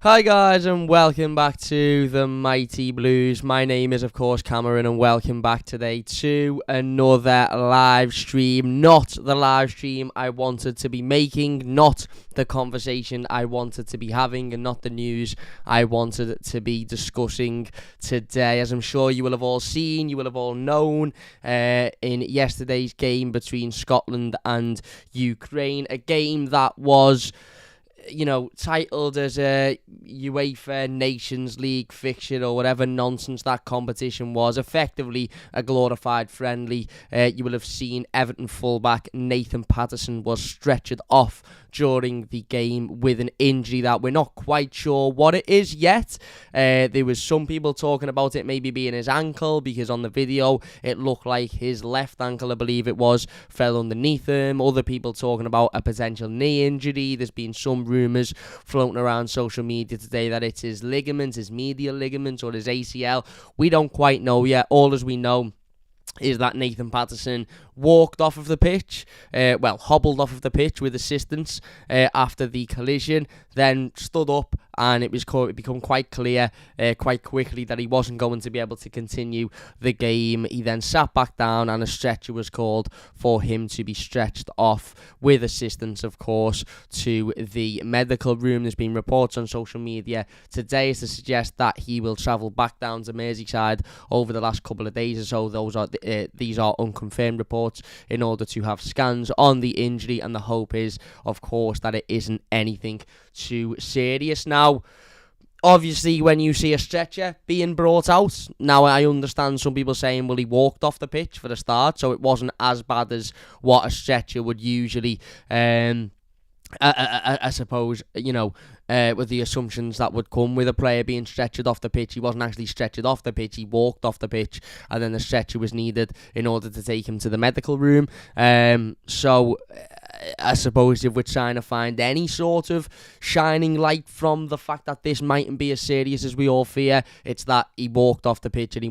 Hi guys and welcome back to the Mighty Blues. My name is of course Cameron and welcome back today to another live stream. Not the live stream I wanted to be making, not the conversation I wanted to be having, and not the news I wanted to be discussing today. As I'm sure you will have all seen, you will have all known in yesterday's game between Scotland and Ukraine, a game that was titled as a UEFA Nations League fixture or whatever nonsense that competition was, effectively a glorified friendly. You will have seen Everton fullback Nathan Patterson was stretchered off during the game with an injury that we're not quite sure what it is yet. There was some people talking about it maybe being his ankle, because on the video it looked like his left ankle, I believe it was, fell underneath him. Other people talking about a potential knee injury. There's been some rumours floating around social media today that it's his ligament, his medial ligament, or his ACL. We don't quite know yet. All as we know is that Nathan Patterson walked off of the pitch, hobbled off of the pitch with assistance after the collision, then stood up, and it become quite clear quite quickly that he wasn't going to be able to continue the game. He then sat back down and a stretcher was called for him to be stretched off with assistance, of course, to the medical room. There's been reports on social media today to suggest that he will travel back down to Merseyside over the last couple of days or so. These are unconfirmed reports, in order to have scans on the injury, and the hope is, of course, that it isn't anything too serious. Now, obviously, when you see a stretcher being brought out, now I understand some people saying, well, he walked off the pitch for the start, so it wasn't as bad as what a stretcher would usually, I suppose, with the assumptions that would come with a player being stretchered off the pitch. He wasn't actually stretchered off the pitch, he walked off the pitch, and then the stretcher was needed in order to take him to the medical room. So I suppose if we're trying to find any sort of shining light from the fact that this mightn't be as serious as we all fear, it's that he walked off the pitch and he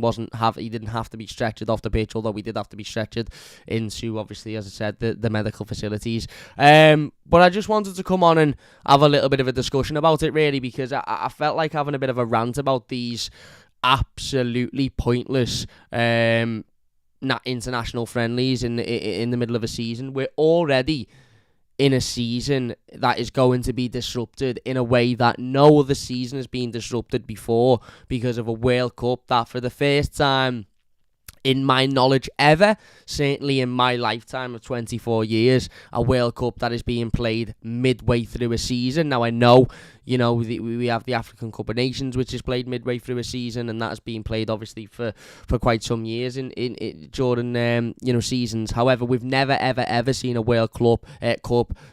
didn't have to be stretchered off the pitch, although we did have to be stretchered into, obviously, as I said, the medical facilities. But I just wanted to come on and have a little bit of a discussion about it, really, because I felt like having a bit of a rant about these absolutely pointless international friendlies in the middle of a season. We're already in a season that is going to be disrupted in a way that no other season has been disrupted before, because of a World Cup that, for the first time in my knowledge ever, certainly in my lifetime of 24 years, a World Cup that is being played midway through a season. Now, I know, we have the African Cup of Nations, which is played midway through a season, and that has been played, obviously, for quite some years during seasons. However, we've never, ever seen a World Cup,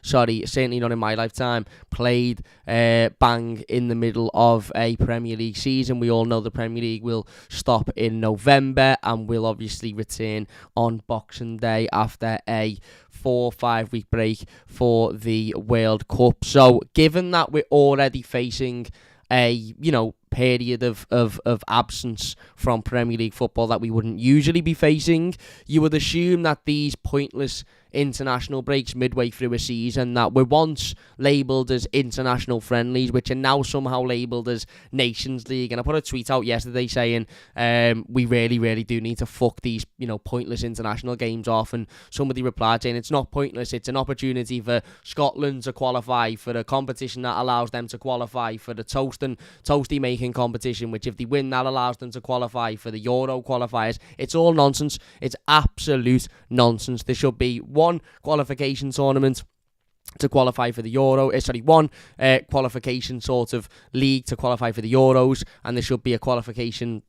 certainly not in my lifetime, played bang in the middle of a Premier League season. We all know the Premier League will stop in November and will obviously return on Boxing Day after a 4 or 5 week break for the World Cup. So given that we're already facing a period of absence from Premier League football that we wouldn't usually be facing, you would assume that these pointless international breaks midway through a season that were once labelled as international friendlies, which are now somehow labelled as Nations League. And I put a tweet out yesterday saying we really do need to fuck these pointless international games off, and somebody replied saying it's not pointless, it's an opportunity for Scotland to qualify for a competition that allows them to qualify for the toasty making competition, which if they win, that allows them to qualify for the Euro qualifiers. It's all nonsense. It's absolute nonsense. There should be one qualification tournament to qualify for the Euro. One qualification sort of league to qualify for the Euros, and there should be a qualification,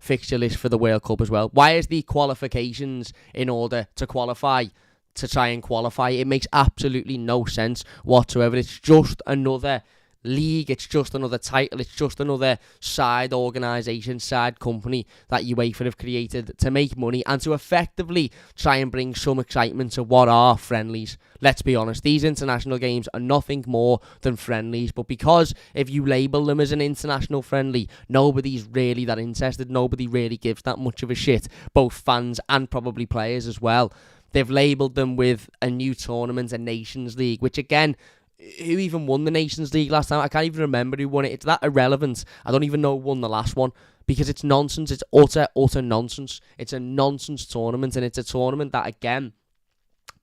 fixture list for the World Cup as well. Why is the qualifications in order to qualify? To try and qualify? It makes absolutely no sense whatsoever. It's just another league, it's just another title, it's just another side organisation, side company that UEFA have created to make money and to effectively try and bring some excitement to what are friendlies. Let's be honest, these international games are nothing more than friendlies, but because if you label them as an international friendly, nobody's really that interested, nobody really gives that much of a shit, both fans and probably players as well. They've labelled them with a new tournament, a Nations League, which again, who even won the Nations League last time? I can't even remember who won it. It's that irrelevant. I don't even know who won the last one because it's nonsense. It's utter nonsense. It's a nonsense tournament, and it's a tournament that, again,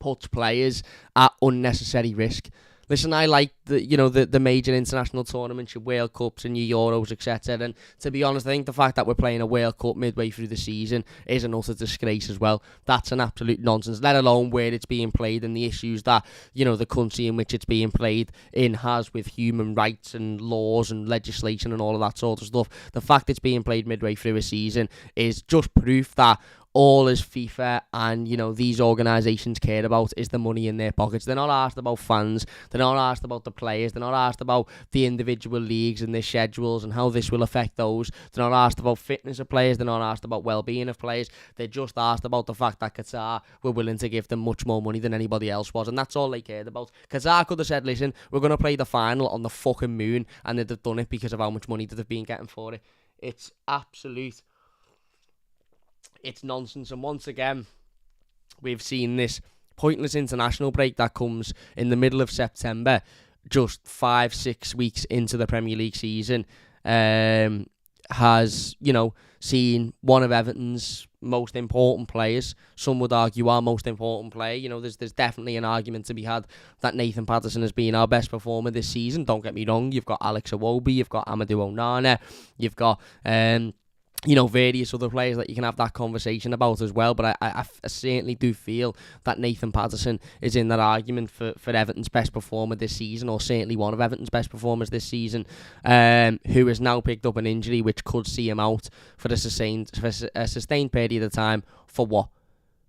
puts players at unnecessary risk. Listen, I like the major international tournaments, your World Cups and your Euros, etc. And to be honest, I think the fact that we're playing a World Cup midway through the season is an utter disgrace as well. That's an absolute nonsense, let alone where it's being played and the issues that, the country in which it's being played in has with human rights and laws and legislation and all of that sort of stuff. The fact it's being played midway through a season is just proof that all as FIFA and, these organisations care about is the money in their pockets. They're not asked about fans. They're not asked about the players. They're not asked about the individual leagues and their schedules and how this will affect those. They're not asked about fitness of players. They're not asked about well-being of players. They're just asked about the fact that Qatar were willing to give them much more money than anybody else was, and that's all they cared about. Qatar could have said, listen, we're going to play the final on the fucking moon, and they'd have done it because of how much money they've been getting for it. It's absolute... It's nonsense, and once again, we've seen this pointless international break that comes in the middle of September, just 5-6 weeks into the Premier League season, has, seen one of Everton's most important players, some would argue our most important player. There's definitely an argument to be had that Nathan Patterson has been our best performer this season. Don't get me wrong, you've got Alex Iwobi, you've got Amadou Onana, you've got... various other players that you can have that conversation about as well. But I certainly do feel that Nathan Patterson is in that argument for Everton's best performer this season, or certainly one of Everton's best performers this season, who has now picked up an injury which could see him out for a sustained period of time. For what?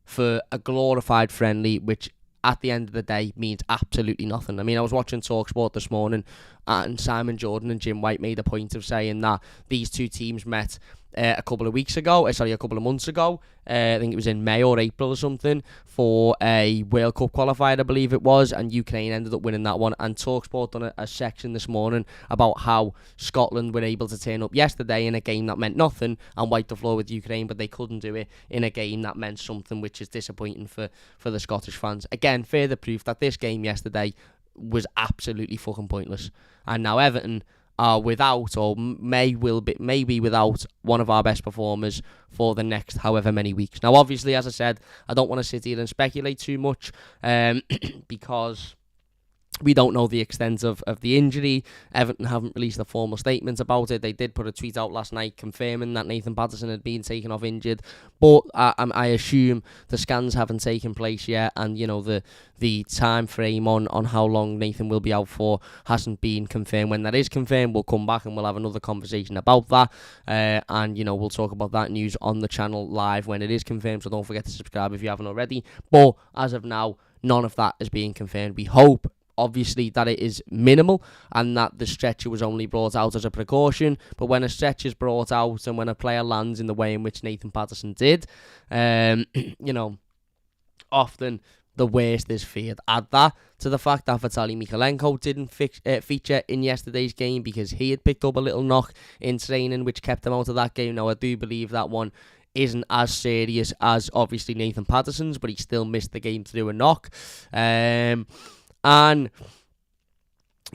For a glorified friendly, which at the end of the day means absolutely nothing. I mean, I was watching TalkSport this morning, and Simon Jordan and Jim White made a point of saying that these two teams met a couple of months ago. I think it was in May or April or something, for a World Cup qualifier, I believe it was, and Ukraine ended up winning that one. And TalkSport done a section this morning about how Scotland were able to turn up yesterday in a game that meant nothing and wipe the floor with Ukraine, but they couldn't do it in a game that meant something, which is disappointing for the Scottish fans. Again, further proof that this game yesterday was absolutely fucking pointless. And now Everton are without, or may be without, one of our best performers for the next however many weeks. Now, obviously, as I said, I don't want to sit here and speculate too much, because we don't know the extent of the injury. Everton haven't released a formal statement about it. They did put a tweet out last night confirming that Nathan Patterson had been taken off injured, but I assume the scans haven't taken place yet, and the time frame on how long Nathan will be out for hasn't been confirmed. When that is confirmed, we'll come back and we'll have another conversation about that, and we'll talk about that news on the channel live when it is confirmed, so don't forget to subscribe if you haven't already. But as of now, none of that is being confirmed. We hope, obviously, that it is minimal and that the stretcher was only brought out as a precaution. But when a stretcher is brought out and when a player lands in the way in which Nathan Patterson did, often the worst is feared. Add that to the fact that Vitaly Mykolenko didn't feature in yesterday's game because he had picked up a little knock in training, which kept him out of that game. Now, I do believe that one isn't as serious as obviously Nathan Patterson's, but he still missed the game through a knock. And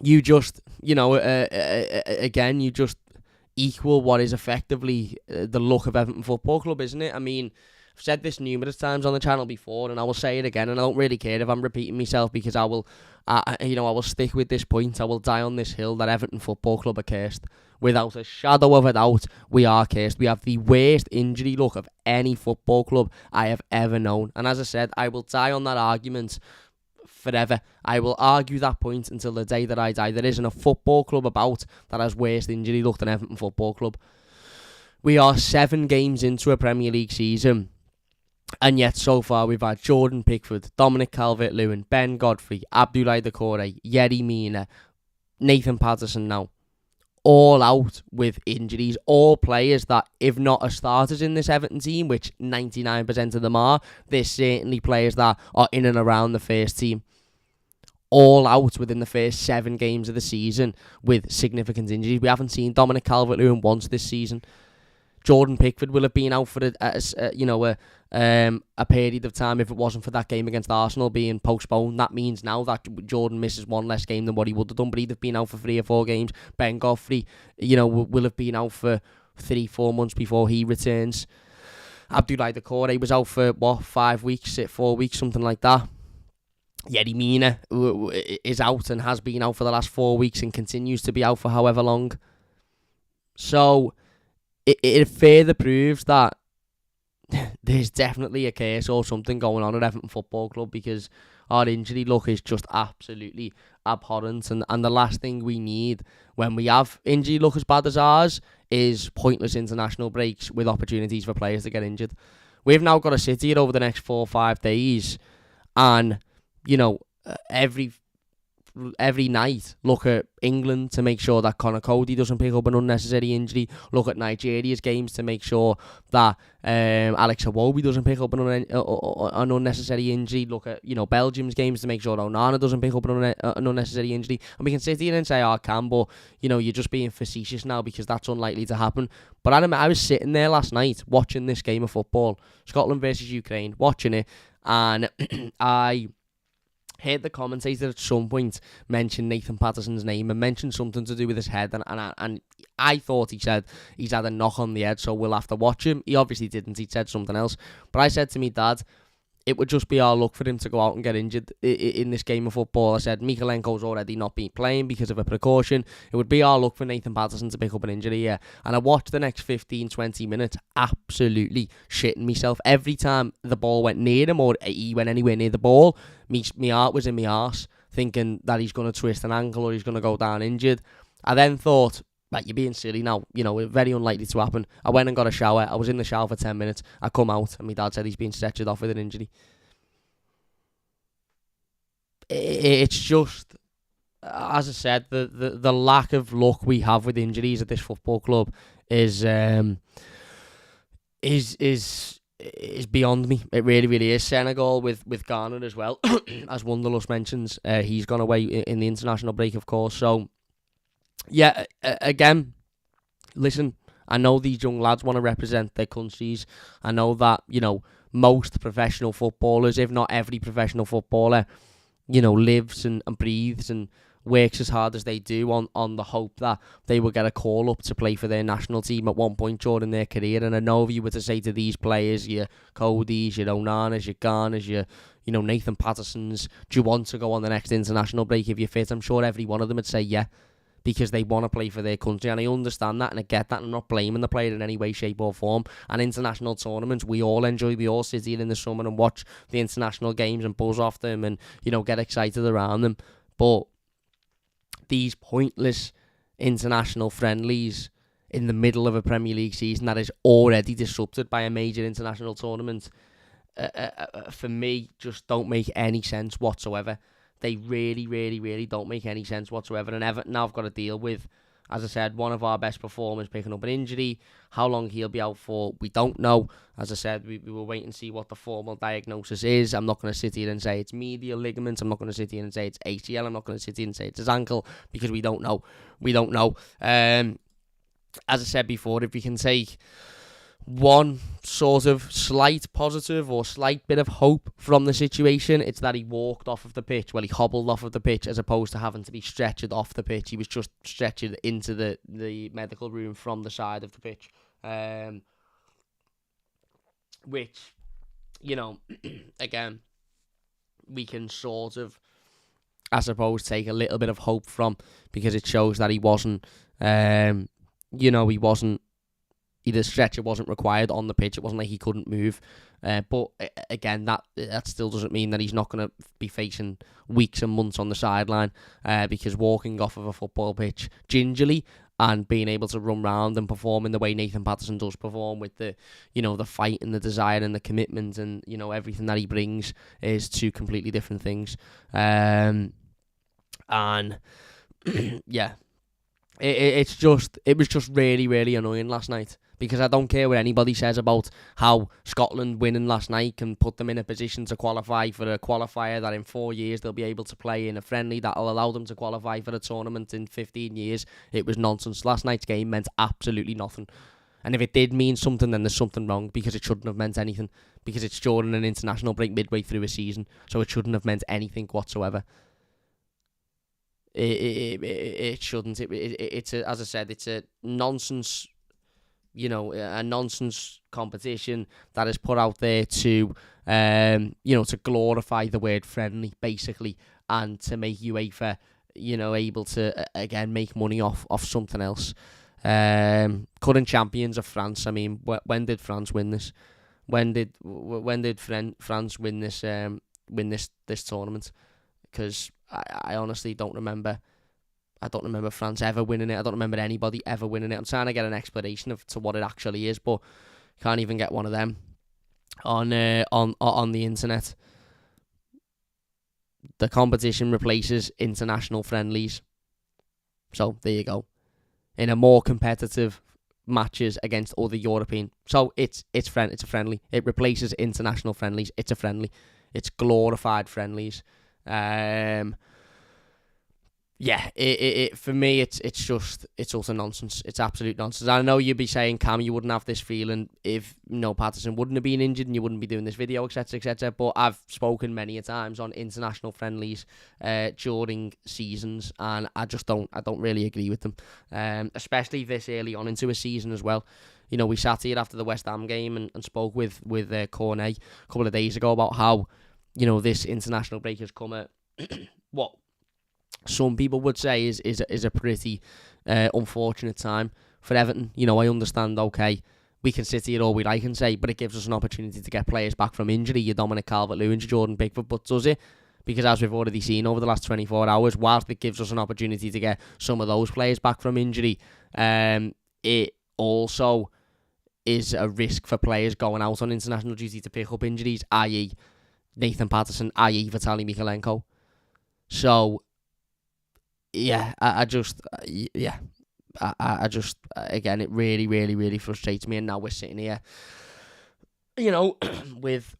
you just, again, you just equal what is effectively the look of Everton Football Club, isn't it? I mean, I've said this numerous times on the channel before, and I will say it again, and I don't really care if I'm repeating myself, because I will stick with this point. I will die on this hill that Everton Football Club are cursed. Without a shadow of a doubt, we are cursed. We have the worst injury luck of any football club I have ever known. And as I said, I will die on that argument forever. I will argue that point until the day that I die. There isn't a football club about that has worse injury luck than Everton Football Club. We are 7 games into a Premier League season, and yet so far we've had Jordan Pickford, Dominic Calvert-Lewin, Ben Godfrey, Abdoulaye Doucouré, Yerry Mina, Nathan Patterson now, all out with injuries. All players that, if not as starters in this Everton team, which 99% of them are, they're certainly players that are in and around the first team. All out within the first 7 games of the season with significant injuries. We haven't seen Dominic Calvert-Lewin once this season. Jordan Pickford will have been out for a period of time if it wasn't for that game against Arsenal being postponed. That means now that Jordan misses one less game than what he would have done, but he'd have been out for 3 or 4 games. Ben Godfrey, will have been out for 3-4 months before he returns. Abdoulaye Doucouré was out for 4 weeks, something like that. Yerry Mina is out and has been out for the last 4 weeks and continues to be out for however long. So it further proves that there's definitely a case or something going on at Everton Football Club, because our injury luck is just absolutely abhorrent, and the last thing we need when we have injury luck as bad as ours is pointless international breaks with opportunities for players to get injured. We've now got to sit here over the next 4 or 5 days and every night look at England to make sure that Conor Cody doesn't pick up an unnecessary injury, look at Nigeria's games to make sure that Alex Iwobi doesn't pick up an unnecessary injury, look at Belgium's games to make sure Onana doesn't pick up an unnecessary injury, and we can sit here and say, but you're just being facetious now because that's unlikely to happen. But I was sitting there last night watching this game of football, Scotland versus Ukraine, watching it, and I heard the commentator at some point mention Nathan Patterson's name and mention something to do with his head, and I thought he said he's had a knock on the head, so we'll have to watch him. He obviously didn't. He said something else. But I said to me dad, it would just be our luck for him to go out and get injured in this game of football. I said Mikalenko's already not been playing because of a precaution. It would be our luck for Nathan Patterson to pick up an injury here. And I watched the next 15-20 minutes absolutely shitting myself. Every time the ball went near him or he went anywhere near the ball, my heart was in my arse, thinking that he's going to twist an ankle or he's going to go down injured. I then thought, you're being silly now. It's very unlikely to happen. I went and got a shower. I was in the shower for 10 minutes. I come out and my dad said he's been stretchered off with an injury. It's just, as I said, the lack of luck we have with injuries at this football club is beyond me. It really, really is. Senegal with Garner as well, as Wunderlust mentions. He's gone away in the international break, of course. So, yeah, again, listen, I know these young lads want to represent their countries. I know that, most professional footballers, if not every professional footballer, lives and breathes and works as hard as they do on the hope that they will get a call up to play for their national team at one point during their career. And I know if you were to say to these players, your Codys, your Onanas, your Garners, your Nathan Pattersons, do you want to go on the next international break if you're fit? I'm sure every one of them would say yeah, because they want to play for their country, and I understand that and I get that, and I'm not blaming the player in any way, shape or form. And international tournaments, we all enjoy. We all sit here in the summer and watch the international games and buzz off them and, get excited around them. But these pointless international friendlies in the middle of a Premier League season that is already disrupted by a major international tournament, for me, just don't make any sense whatsoever. They really, really, really don't make any sense whatsoever. And Everton now have got to deal with, as I said, one of our best performers picking up an injury. How long he'll be out for, we don't know. As I said, we will wait and see what the formal diagnosis is. I'm not going to sit here and say it's medial ligaments. I'm not going to sit here and say it's ACL. I'm not going to sit here and say it's his ankle, because we don't know. We don't know. As I said before, if we can take one sort of slight positive or slight bit of hope from the situation, it's that he walked off of the pitch. Well, he hobbled off of the pitch as opposed to having to be stretchered off the pitch. He was just stretchered into the medical room from the side of the pitch. Which, again, we can sort of, I suppose, take a little bit of hope from, because it shows that he wasn't, he wasn't, the stretcher wasn't required on the pitch. It wasn't like he couldn't move. But again, that still doesn't mean that he's not going to be facing weeks and months on the sideline, because walking off of a football pitch gingerly and being able to run round and perform in the way Nathan Patterson does perform, with the fight and the desire and the commitment and everything that he brings, is two completely different things. And yeah, it was just really, really annoying last night, because I don't care what anybody says about how Scotland winning last night can put them in a position to qualify for a qualifier that in 4 years they'll be able to play in a friendly that will allow them to qualify for a tournament in 15 years. It was nonsense. Last night's game meant absolutely nothing. And if it did mean something, then there's something wrong, because it shouldn't have meant anything. Because it's during an international break midway through a season, so it shouldn't have meant anything whatsoever. It shouldn't. It's as I said, it's a nonsense. A nonsense competition that is put out there to, to glorify the word friendly, basically, and to make UEFA, able to again make money off something else. Current champions of France. I mean, when did France win this? When did France win this tournament? Because I honestly don't remember. I don't remember France ever winning it. I don't remember anybody ever winning it. I'm trying to get an explanation to what it actually is, but can't even get one of them on the internet. The competition replaces international friendlies. So there you go. In a more competitive matches against other European. So it's a friendly. It replaces international friendlies. It's a friendly. It's glorified friendlies. For me, it's also nonsense. It's absolute nonsense. I know you'd be saying, Cam, you wouldn't have this feeling if Patterson wouldn't have been injured and you wouldn't be doing this video, etc., etc. But I've spoken many a times on international friendlies during seasons, and I don't really agree with them, especially this early on into a season as well. We sat here after the West Ham game and spoke with Cornet a couple of days ago about how this international break has come at what some people would say is a pretty unfortunate time for Everton. I understand, okay, we can sit here all we like and say, but it gives us an opportunity to get players back from injury. Your Dominic Calvert-Lewin, Jordan Pickford, but does it? Because as we've already seen over the last 24 hours, whilst it gives us an opportunity to get some of those players back from injury, it also is a risk for players going out on international duty to pick up injuries, i.e. Nathan Patterson, i.e. Vitaly Mykolenko. So, I just again, it really, really, really frustrates me. And now we're sitting here, with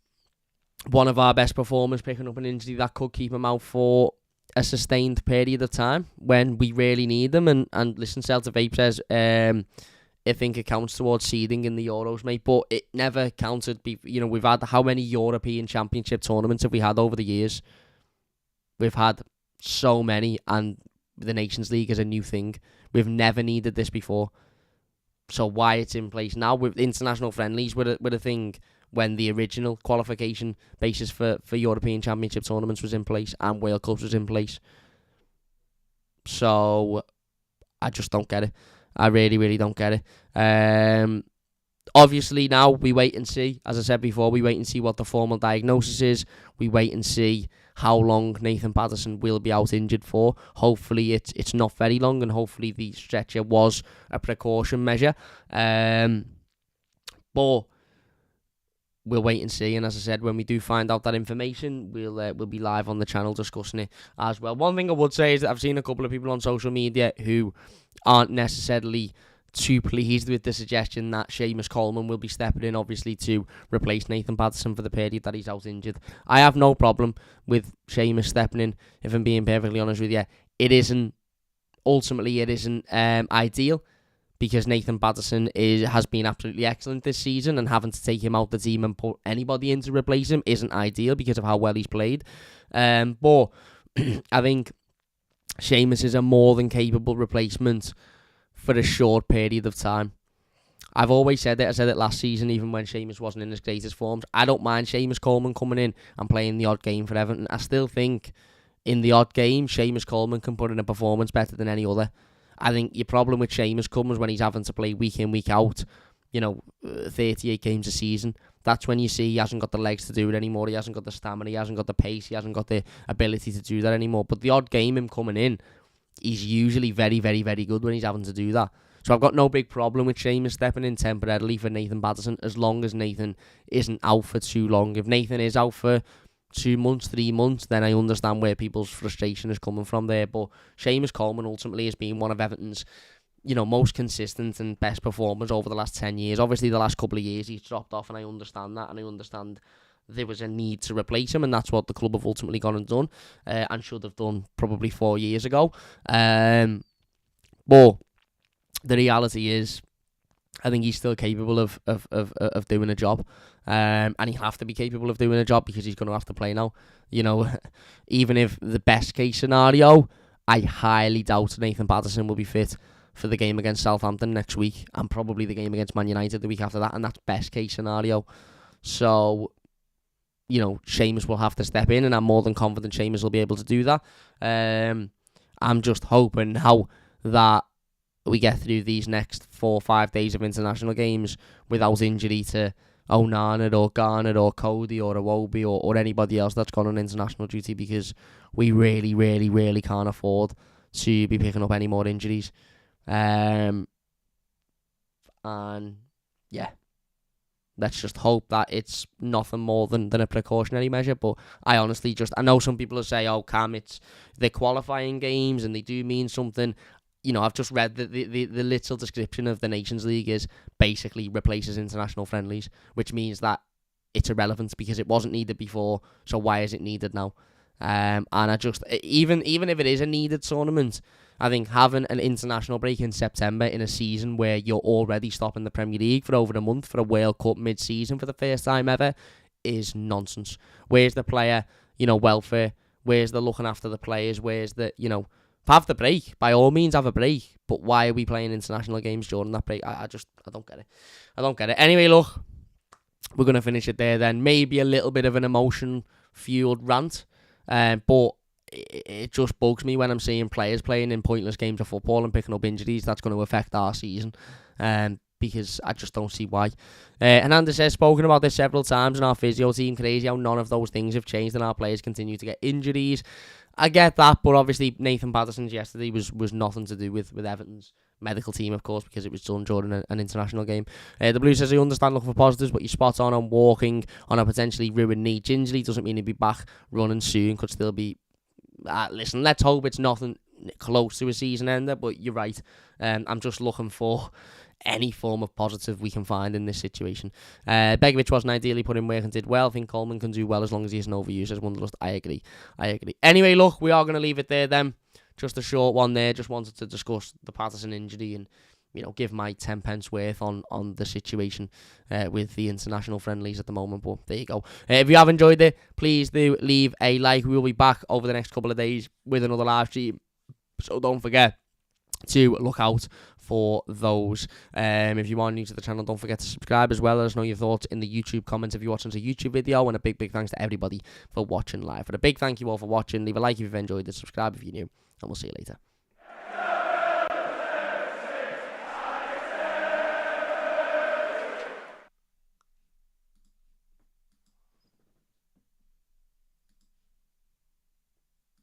one of our best performers picking up an injury that could keep him out for a sustained period of time when we really need them. And listen, Celta Vape says, I think it counts towards seeding in the Euros, mate, but it never counted. We've had, how many European Championship tournaments have we had over the years? We've had so many, and the Nations League is a new thing. We've never needed this before. So why it's in place now with international friendlies were a thing when the original qualification basis for European Championship tournaments was in place and World Cups was in place. So I just don't get it. I really, really don't get it. Obviously now we wait and see. As I said before, we wait and see what the formal diagnosis is. We wait and see how long Nathan Patterson will be out injured for. Hopefully it's not very long, and hopefully the stretcher was a precaution measure. But we'll wait and see. And as I said, when we do find out that information, we'll be live on the channel discussing it as well. One thing I would say is that I've seen a couple of people on social media who aren't necessarily too pleased with the suggestion that Seamus Coleman will be stepping in, obviously, to replace Nathan Patterson for the period that he's out injured. I have no problem with Seamus stepping in, if I'm being perfectly honest with you. It isn't ideal, because Nathan Patterson has been absolutely excellent this season, and having to take him out the team and put anybody in to replace him isn't ideal because of how well he's played. But I think Seamus is a more than capable replacement for a short period of time. I've always said it. I said it last season, even when Seamus wasn't in his greatest forms. I don't mind Seamus Coleman coming in and playing the odd game for Everton. I still think in the odd game, Seamus Coleman can put in a performance better than any other. I think your problem with Seamus comes when he's having to play week in, week out, 38 games a season. That's when you see he hasn't got the legs to do it anymore. He hasn't got the stamina. He hasn't got the pace. He hasn't got the ability to do that anymore. But the odd game, him coming in, he's usually very, very, very good when he's having to do that. So I've got no big problem with Seamus stepping in temporarily for Nathan Patterson, as long as Nathan isn't out for too long. If Nathan is out for 2 months, 3 months, then I understand where people's frustration is coming from there. But Seamus Coleman ultimately has been one of Everton's, most consistent and best performers over the last 10 years. Obviously, the last couple of years he's dropped off, and I understand that, and I understand there was a need to replace him, and that's what the club have ultimately gone and done, and should have done probably 4 years ago. But the reality is, I think he's still capable of doing a job. And he'll have to be capable of doing a job because he's going to have to play now. Even if the best case scenario, I highly doubt Nathan Patterson will be fit for the game against Southampton next week and probably the game against Man United the week after that, and that's best case scenario. So, Seamus will have to step in, and I'm more than confident Seamus will be able to do that. I'm just hoping now that we get through these next 4 or 5 days of international games without injury to Onana or Garner or Cody or Iwobi or anybody else that's gone on international duty, because we really, really, really can't afford to be picking up any more injuries. And yeah, let's just hope that it's nothing more than a precautionary measure. But I honestly I know some people will say, oh, Cam, they're qualifying games and they do mean something. I've just read the little description of the Nations League is basically replaces international friendlies, which means that it's irrelevant because it wasn't needed before, so why is it needed now? And I just, even if it is a needed tournament, I think having an international break in September in a season where you're already stopping the Premier League for over a month for a World Cup mid-season for the first time ever is nonsense. Where's the player, welfare? Where's the looking after the players? Where's the, have the break. By all means, have a break. But why are we playing international games during that break? I don't get it. I don't get it. Anyway, look, we're going to finish it there then. Maybe a little bit of an emotion-fueled rant. But it just bugs me when I'm seeing players playing in pointless games of football and picking up injuries. That's going to affect our season. Because I just don't see why. Hernandez has spoken about this several times in our physio team. Crazy how none of those things have changed and our players continue to get injuries. I get that, but obviously Nathan Patterson's yesterday was nothing to do with Everton's medical team, of course, because it was done during an international game. The Blues says, I understand looking for positives, but you're spot on walking on a potentially ruined knee. Gingerly doesn't mean he'll be back running soon, could still be... listen, let's hope it's nothing close to a season ender, but you're right. I'm just looking for any form of positive we can find in this situation. Begovic wasn't ideally put in work and did well. I think Coleman can do well as long as he isn't overused as Wonderlust. I agree. Anyway, look, we are going to leave it there then. Just a short one there. Just wanted to discuss the Patterson injury and, give my 10 pence worth on the situation with the international friendlies at the moment. But there you go. If you have enjoyed it, please do leave a like. We will be back over the next couple of days with another live stream. So don't forget to look out for those. If you are new to the channel, don't forget to subscribe as well. Let us know your thoughts in the YouTube comments if you're watching a YouTube video, and a big thanks to everybody for watching live. But a big thank you all for watching. Leave a like if you've enjoyed it, subscribe if you're new, and we'll see you later.